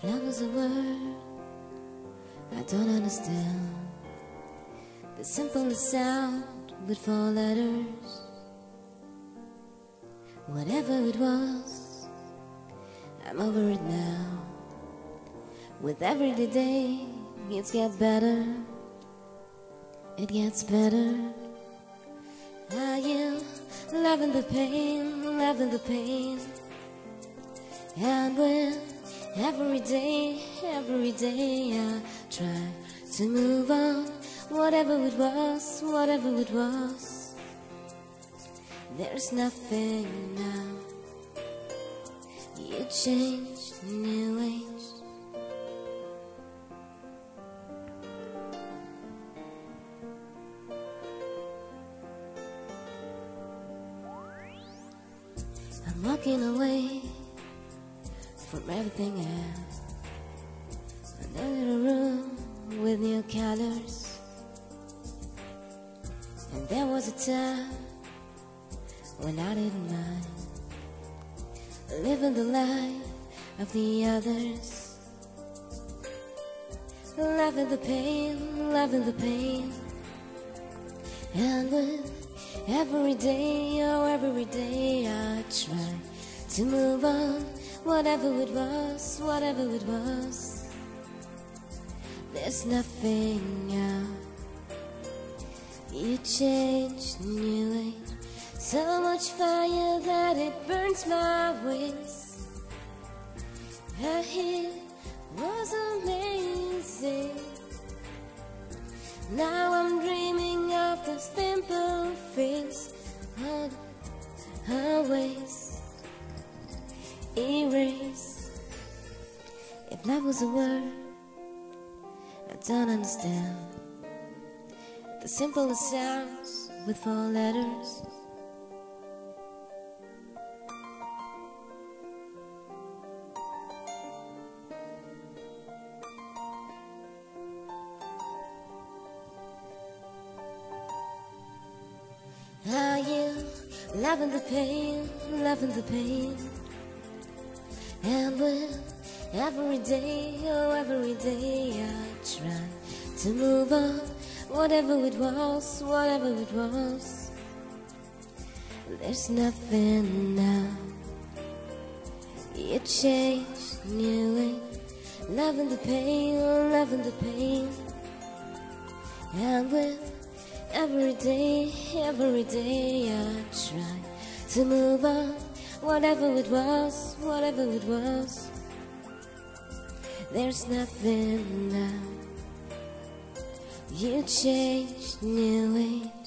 Love is a word I don't understand. The simplest sound with 4 letters. Whatever it was, I'm over it now. With every day, it gets better. It gets better. I am loving the pain, loving the pain. And when every day I try to move on, whatever it was, whatever it was, there's nothing now. You changed, new age. I'm walking away from everything else. A little room with new colors. And there was a time when I didn't mind living the life of the others. Loving the pain, loving the pain. And with every day, oh every day I try to move on, whatever it was, whatever it was, there's nothing now. You changed, new age, so much fire that it burns my wings. It was amazing. Now I'm dreaming of the simple things, always erase. If love was a word I don't understand, the simplest sounds with 4 letters. I am loving the pain, loving the pain. And with every day, oh every day I try to move on, whatever it was, whatever it was, there's nothing now. You changed, new age, loving the pain, loving the pain. And with every day I try to move on, whatever it was, whatever it was, there's nothing now. You changed, new age.